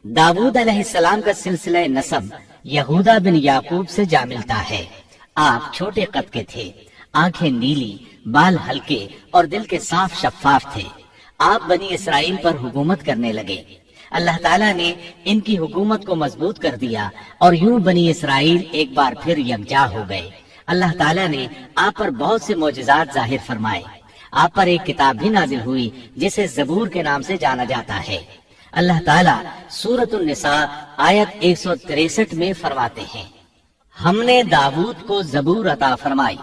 داود علیہ السلام کا سلسلہ نسب یہودا بن یعقوب سے جا ملتا ہے۔ آپ چھوٹے قد کے تھے، آنکھیں نیلی، بال ہلکے اور دل کے صاف شفاف تھے۔ آپ بنی اسرائیل پر حکومت کرنے لگے۔ اللہ تعالیٰ نے ان کی حکومت کو مضبوط کر دیا اور یوں بنی اسرائیل ایک بار پھر یکجا ہو گئے۔ اللہ تعالیٰ نے آپ پر بہت سے معجزات ظاہر فرمائے۔ آپ پر ایک کتاب بھی نازل ہوئی جسے زبور کے نام سے جانا جاتا ہے۔ اللہ تعالیٰ سورۃ النساء آیت 163 میں فرماتے ہیں، ہم نے داود کو زبور عطا فرمائی۔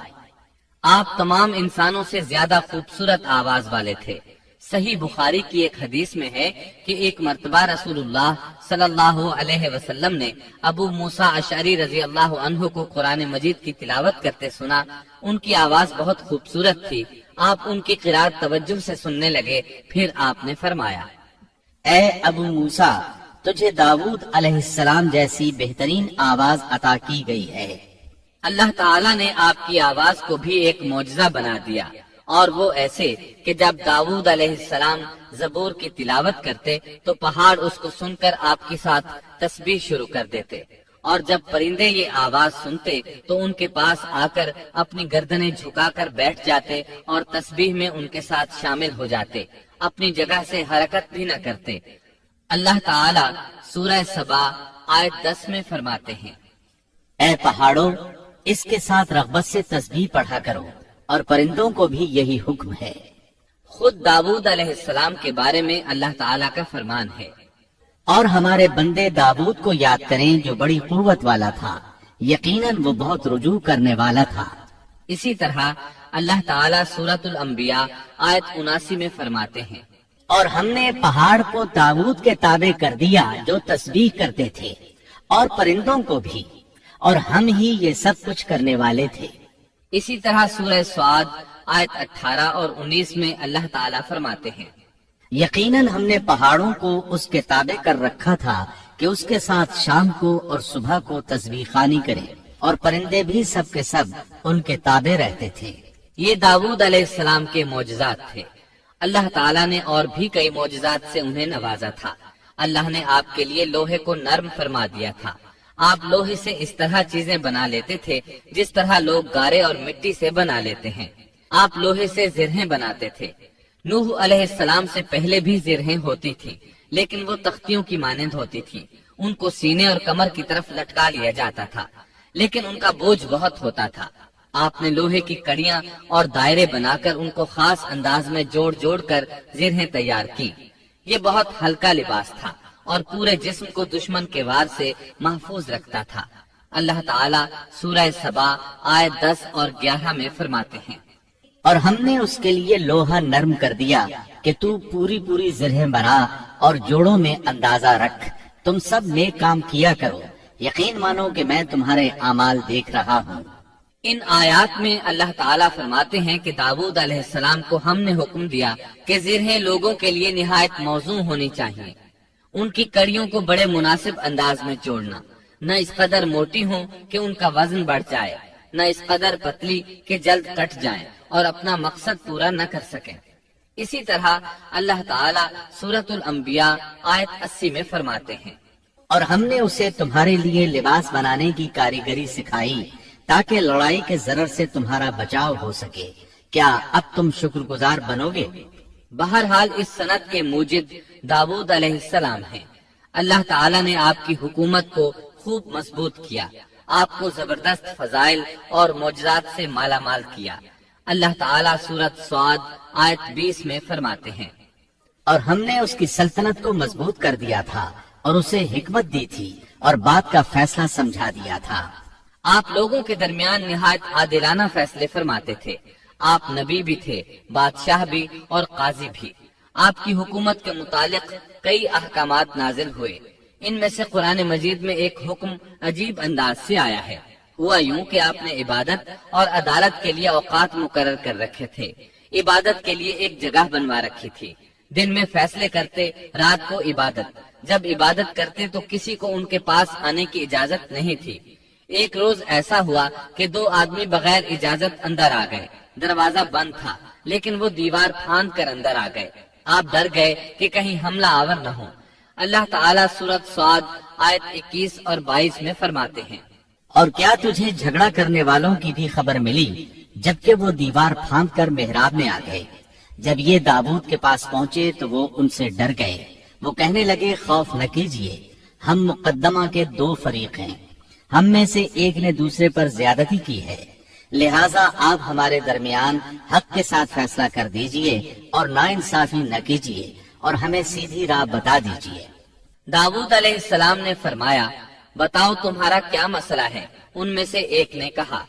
آپ تمام انسانوں سے زیادہ خوبصورت آواز والے تھے۔ صحیح بخاری کی ایک حدیث میں ہے کہ ایک مرتبہ رسول اللہ صلی اللہ علیہ وسلم نے ابو موسیٰ اشعری رضی اللہ عنہ کو قرآن مجید کی تلاوت کرتے سنا۔ ان کی آواز بہت خوبصورت تھی۔ آپ ان کی قرات توجہ سے سننے لگے، پھر آپ نے فرمایا، اے ابو موسیٰ، تجھے داود علیہ السلام جیسی بہترین آواز عطا کی گئی ہے۔ اللہ تعالیٰ نے آپ کی آواز کو بھی ایک معجزہ بنا دیا، اور وہ ایسے کہ جب داود علیہ السلام زبور کی تلاوت کرتے تو پہاڑ اس کو سن کر آپ کے ساتھ تسبیح شروع کر دیتے، اور جب پرندے یہ آواز سنتے تو ان کے پاس آ کر اپنی گردنیں جھکا کر بیٹھ جاتے اور تسبیح میں ان کے ساتھ شامل ہو جاتے، اپنی جگہ سے حرکت بھی نہ کرتے۔ اللہ تعالیٰ سورہ سبا آیت 10 میں فرماتے ہیں، اے پہاڑوں، اس کے ساتھ رغبت سے تسبیح پڑھا کرو، اور پرندوں کو بھی یہی حکم ہے۔ خود داود علیہ السلام کے بارے میں اللہ تعالیٰ کا فرمان ہے، اور ہمارے بندے داود کو یاد کریں جو بڑی قوت والا تھا، یقیناً وہ بہت رجوع کرنے والا تھا۔ اسی طرح اللہ تعالیٰ سورۃ الانبیاء آیت 79 میں فرماتے ہیں، اور ہم نے پہاڑ کو داود کے تابع کر دیا جو تسبیح کرتے تھے، اور پرندوں کو بھی، اور ہم ہی یہ سب کچھ کرنے والے تھے۔ اسی طرح سورہ سعد آیت 18 اور 19 میں اللہ تعالیٰ فرماتے ہیں، یقیناً ہم نے پہاڑوں کو اس کے تابع کر رکھا تھا کہ اس کے ساتھ شام کو اور صبح کو تسبیح خوانی کریں، اور پرندے بھی سب کے سب ان کے تابع رہتے تھے۔ یہ داود علیہ السلام کے معجزات تھے۔ اللہ تعالیٰ نے اور بھی کئی معجزات سے انہیں نوازا تھا۔ اللہ نے آپ کے لیے لوہے کو نرم فرما دیا تھا۔ آپ لوہے سے اس طرح چیزیں بنا لیتے تھے جس طرح لوگ گارے اور مٹی سے بنا لیتے ہیں۔ آپ لوہے سے زرہیں بناتے تھے۔ نوح علیہ السلام سے پہلے بھی زرہیں ہوتی تھی، لیکن وہ تختیوں کی مانند ہوتی تھی۔ ان کو سینے اور کمر کی طرف لٹکا لیا جاتا تھا، لیکن ان کا بوجھ بہت ہوتا تھا۔ آپ نے لوہے کی کڑیاں اور دائرے بنا کر ان کو خاص انداز میں جوڑ جوڑ کر زرہیں تیار کی۔ یہ بہت ہلکا لباس تھا اور پورے جسم کو دشمن کے وار سے محفوظ رکھتا تھا۔ اللہ تعالیٰ سورہ سبا آیت 10 اور 11 میں فرماتے ہیں، اور ہم نے اس کے لیے لوہا نرم کر دیا کہ تو پوری پوری زرہیں بنا اور جوڑوں میں اندازہ رکھ، تم سب نیک کام کیا کرو، یقین مانو کہ میں تمہارے اعمال دیکھ رہا ہوں۔ ان آیات میں اللہ تعالیٰ فرماتے ہیں کہ داود علیہ السلام کو ہم نے حکم دیا کہ زرہیں لوگوں کے لیے نہایت موزوں ہونی چاہیے۔ ان کی کڑیوں کو بڑے مناسب انداز میں جوڑنا، نہ اس قدر موٹی ہوں کہ ان کا وزن بڑھ جائے، نہ اس قدر پتلی کہ جلد کٹ جائیں اور اپنا مقصد پورا نہ کر سکیں۔ اسی طرح اللہ تعالیٰ سورۃ الانبیاء آیت 80 میں فرماتے ہیں، اور ہم نے اسے تمہارے لیے لباس بنانے کی کاریگری سکھائی تاکہ لڑائی کے ضرر سے تمہارا بچاؤ ہو سکے۔ کیا اب تم شکر گزار بنو گے؟ بہرحال اس صنعت کے موجد داود علیہ السلام ہیں۔ اللہ تعالیٰ نے آپ کی حکومت کو خوب مضبوط کیا، آپ کو زبردست فضائل اور معجزات سے مالا مال کیا۔ اللہ تعالیٰ سورۃ سعد آیت 20 میں فرماتے ہیں، اور ہم نے اس کی سلطنت کو مضبوط کر دیا تھا اور اسے حکمت دی تھی اور بات کا فیصلہ سمجھا دیا تھا۔ آپ لوگوں کے درمیان نہایت عادلانہ فیصلے فرماتے تھے۔ آپ نبی بھی تھے، بادشاہ بھی اور قاضی بھی۔ آپ کی حکومت کے متعلق کئی احکامات نازل ہوئے۔ ان میں سے قرآن مجید میں ایک حکم عجیب انداز سے آیا ہے۔ ہوا یوں کہ آپ نے عبادت اور عدالت کے لیے اوقات مقرر کر رکھے تھے۔ عبادت کے لیے ایک جگہ بنوا رکھی تھی۔ دن میں فیصلے کرتے، رات کو عبادت۔ جب عبادت کرتے تو کسی کو ان کے پاس آنے کی اجازت نہیں تھی۔ ایک روز ایسا ہوا کہ 2 آدمی بغیر اجازت اندر آ گئے۔ دروازہ بند تھا، لیکن وہ دیوار پھاند کر اندر آ گئے۔ آپ ڈر گئے کہ کہیں حملہ آور نہ ہو۔ اللہ تعالیٰ سورۃ صاد آیت 21 اور 22 میں فرماتے ہیں، اور کیا تجھے جھگڑا کرنے والوں کی بھی خبر ملی جبکہ وہ دیوار پھاند کر محراب میں آ گئے؟ جب یہ داؤد کے پاس پہنچے تو وہ ان سے ڈر گئے۔ وہ کہنے لگے، خوف نہ کیجیے، ہم مقدمہ کے 2 فریق ہیں، ہم میں سے ایک نے دوسرے پر زیادتی کی ہے، لہٰذا آپ ہمارے درمیان حق کے ساتھ فیصلہ کر دیجئے اور ناانصافی نہ کیجیے اور ہمیں سیدھی راہ بتا دیجیے۔ داؤد علیہ السلام نے فرمایا، بتاؤ تمہارا کیا مسئلہ ہے؟ ان میں سے ایک نے کہا،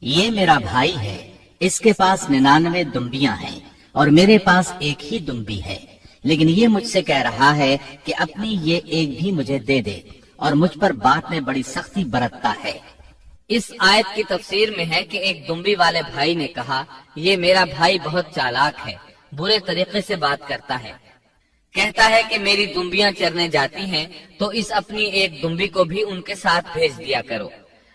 یہ میرا بھائی ہے، اس کے پاس 99 دمبیاں ہیں اور میرے پاس ایک ہی دمبی ہے، لیکن یہ مجھ سے کہہ رہا ہے کہ اپنی یہ ایک بھی مجھے دے دے اور مجھ پر بات میں بڑی سختی برتتا ہے۔ اس آیت کی تفسیر میں ہے کہ ایک دمبی والے بھائی نے کہا، یہ میرا بھائی بہت چالاک ہے، برے طریقے سے بات کرتا ہے، کہتا ہے کہ میری دمبیاں چرنے جاتی ہیں تو اس اپنی ایک دمبی کو بھی ان کے ساتھ بھیج دیا کرو۔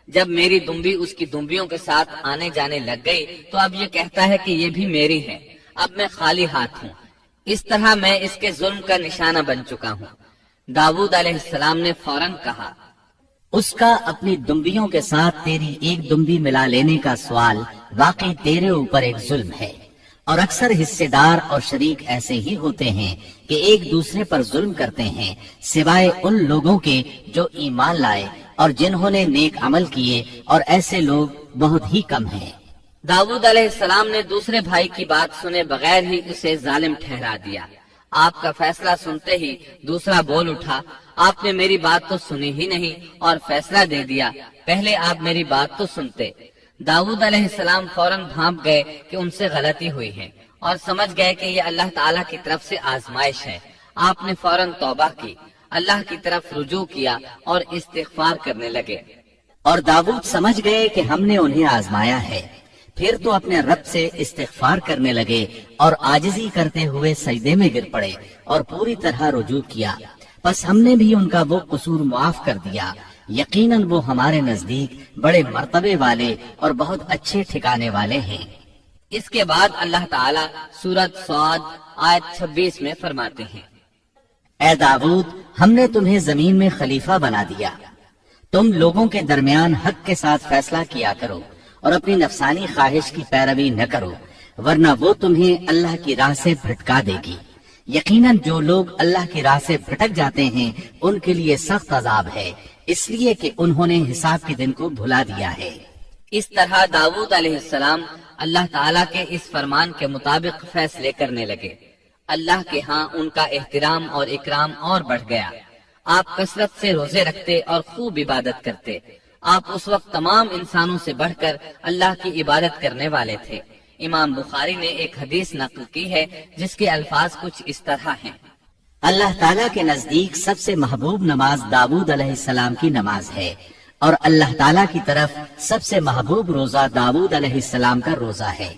جب میری دمبی اس کی دمبیوں کے ساتھ آنے جانے لگ گئی تو اب یہ کہتا ہے کہ یہ بھی میری ہے، اب میں خالی ہاتھ ہوں۔ اس طرح میں اس کے ظلم کا نشانہ بن چکا ہوں۔ داؤد علیہ السلام نے فوراً کہا، اس کا اپنی دمبیوں کے ساتھ تیری ایک دمبی ملا لینے کا سوال واقعی تیرے اوپر ایک ظلم ہے، اور اکثر حصے دار اور شریک ایسے ہی ہوتے ہیں کہ ایک دوسرے پر ظلم کرتے ہیں، سوائے ان لوگوں کے جو ایمان لائے اور جنہوں نے نیک عمل کیے، اور ایسے لوگ بہت ہی کم ہیں۔ داؤد علیہ السلام نے دوسرے بھائی کی بات سنے بغیر ہی اسے ظالم ٹھہرا دیا۔ آپ کا فیصلہ سنتے ہی دوسرا بول اٹھا، آپ نے میری بات تو سنی ہی نہیں اور فیصلہ دے دیا، پہلے آپ میری بات تو سنتے۔ داؤد علیہ السلام فوراً بھانپ گئے کہ ان سے غلطی ہوئی ہے اور سمجھ گئے کہ یہ اللہ تعالیٰ کی طرف سے آزمائش ہے۔ آپ نے فوراً توبہ کی، اللہ کی طرف رجوع کیا اور استغفار کرنے لگے۔ اور داؤد سمجھ گئے کہ ہم نے انہیں آزمایا ہے، پھر تو اپنے رب سے استغفار کرنے لگے اور عاجزی کرتے ہوئے سجدے میں گر پڑے اور پوری طرح رجوع کیا۔ بس ہم نے بھی ان کا وہ قصور معاف کر دیا، یقیناً وہ ہمارے نزدیک بڑے مرتبے والے اور بہت اچھے ٹھکانے والے ہیں۔ اس کے بعد اللہ تعالیٰ سورۃ صاد آیت 26 میں فرماتے ہیں، اے داؤد، ہم نے تمہیں زمین میں خلیفہ بنا دیا، تم لوگوں کے درمیان حق کے ساتھ فیصلہ کیا کرو اور اپنی نفسانی خواہش کی پیروی نہ کرو، ورنہ وہ تمہیں اللہ کی راہ سے بھٹکا دے گی۔ یقیناً جو لوگ اللہ کی راہ سے بھٹک جاتے ہیں ان کے لیے سخت عذاب ہے، اس لیے کہ انہوں نے حساب کے دن کو بھلا دیا ہے۔ اس طرح داؤد علیہ السلام اللہ تعالیٰ کے اس فرمان کے مطابق فیصلے کرنے لگے۔ اللہ کے ہاں ان کا احترام اور اکرام اور بڑھ گیا۔ آپ کثرت سے روزے رکھتے اور خوب عبادت کرتے۔ آپ اس وقت تمام انسانوں سے بڑھ کر اللہ کی عبادت کرنے والے تھے۔ امام بخاری نے ایک حدیث نقل کی ہے جس کے الفاظ کچھ اس طرح ہیں، اللہ تعالیٰ کے نزدیک سب سے محبوب نماز داؤد علیہ السلام کی نماز ہے، اور اللہ تعالیٰ کی طرف سب سے محبوب روزہ داؤد علیہ السلام کا روزہ ہے۔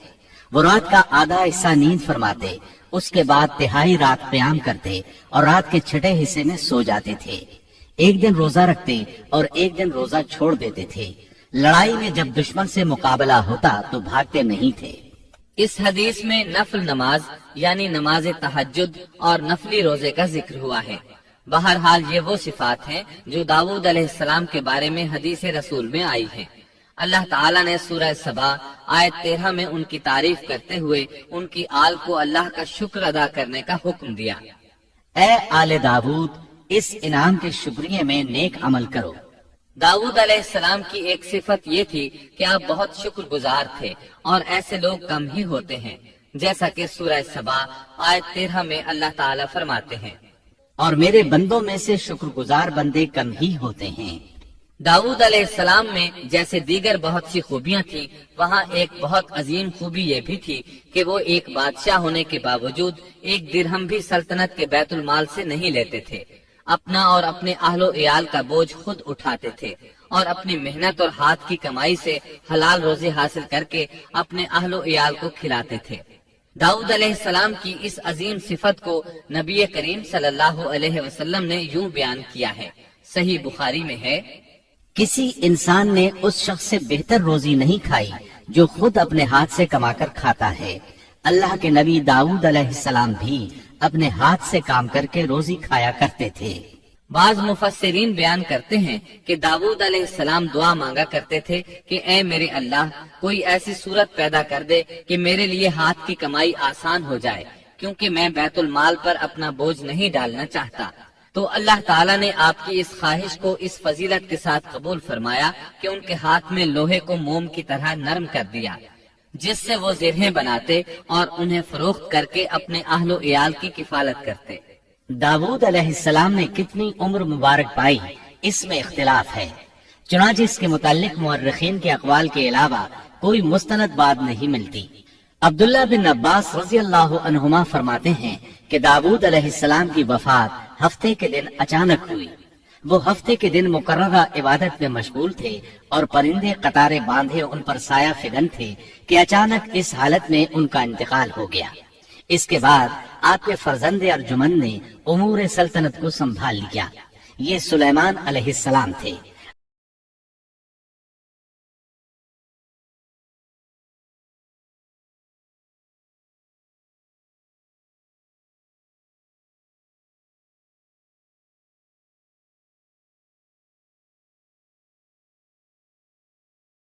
وہ رات کا آدھا حصہ نیند فرماتے، اس کے بعد تہائی رات قیام کرتے اور رات کے چھٹے حصے میں سو جاتے تھے۔ ایک دن روزہ رکھتے اور ایک دن روزہ چھوڑ دیتے تھے۔ لڑائی میں جب دشمن سے مقابلہ ہوتا تو بھاگتے نہیں تھے۔ اس حدیث میں نفل نماز یعنی نماز تہجد اور نفلی روزے کا ذکر ہوا ہے۔ بہرحال یہ وہ صفات ہیں جو داؤد علیہ السلام کے بارے میں حدیث رسول میں آئی ہیں۔ اللہ تعالیٰ نے سورہ سبا آیت 13 میں ان کی تعریف کرتے ہوئے ان کی آل کو اللہ کا شکر ادا کرنے کا حکم دیا۔ اے آل داؤد، اس انعام کے شکریہ میں نیک عمل کرو۔ داؤد علیہ السلام کی ایک صفت یہ تھی کہ آپ بہت شکر گزار تھے، اور ایسے لوگ کم ہی ہوتے ہیں، جیسا کہ سورہ سبا آیت 13 میں اللہ تعالیٰ فرماتے ہیں، اور میرے بندوں میں سے شکر گزار بندے کم ہی ہوتے ہیں۔ داؤد علیہ السلام میں جیسے دیگر بہت سی خوبیاں تھیں، وہاں ایک بہت عظیم خوبی یہ بھی تھی کہ وہ ایک بادشاہ ہونے کے باوجود ایک درہم بھی سلطنت کے بیت المال سے نہیں لیتے تھے۔ اپنا اور اپنے اہل و عیال کا بوجھ خود اٹھاتے تھے اور اپنی محنت اور ہاتھ کی کمائی سے حلال روزی حاصل کر کے اپنے اہل و عیال کو کھلاتے تھے۔ داؤد علیہ السلام کی اس عظیم صفت کو نبی کریم صلی اللہ علیہ وسلم نے یوں بیان کیا ہے، صحیح بخاری میں ہے، کسی انسان نے اس شخص سے بہتر روزی نہیں کھائی جو خود اپنے ہاتھ سے کما کر کھاتا ہے۔ اللہ کے نبی داؤد علیہ السلام بھی اپنے ہاتھ سے کام کر کے روزی کھایا کرتے تھے۔ بعض مفسرین بیان کرتے ہیں کہ داؤد علیہ السلام دعا مانگا کرتے تھے کہ اے میرے اللہ، کوئی ایسی صورت پیدا کر دے کہ میرے لیے ہاتھ کی کمائی آسان ہو جائے، کیونکہ میں بیت المال پر اپنا بوجھ نہیں ڈالنا چاہتا۔ تو اللہ تعالیٰ نے آپ کی اس خواہش کو اس فضیلت کے ساتھ قبول فرمایا کہ ان کے ہاتھ میں لوہے کو موم کی طرح نرم کر دیا، جس سے وہ زرہیں بناتے اور انہیں فروخت کر کے اپنے اہل و عیال کی کفالت کرتے۔ داود علیہ السلام نے کتنی عمر مبارک پائی، اس میں اختلاف ہے، چنانچہ اس کے متعلق مورخین کے اقوال کے علاوہ کوئی مستند بات نہیں ملتی۔ عبداللہ بن عباس رضی اللہ عنہما فرماتے ہیں کہ داود علیہ السلام کی وفات ہفتے کے دن اچانک ہوئی۔ وہ ہفتے کے دن مقررہ عبادت میں مشغول تھے اور پرندے قطاریں باندھے ان پر سایہ فگن تھے کہ اچانک اس حالت میں ان کا انتقال ہو گیا۔ اس کے بعد آپ کے فرزند ارجمن نے امور سلطنت کو سنبھال لیا۔ یہ سلیمان علیہ السلام تھے۔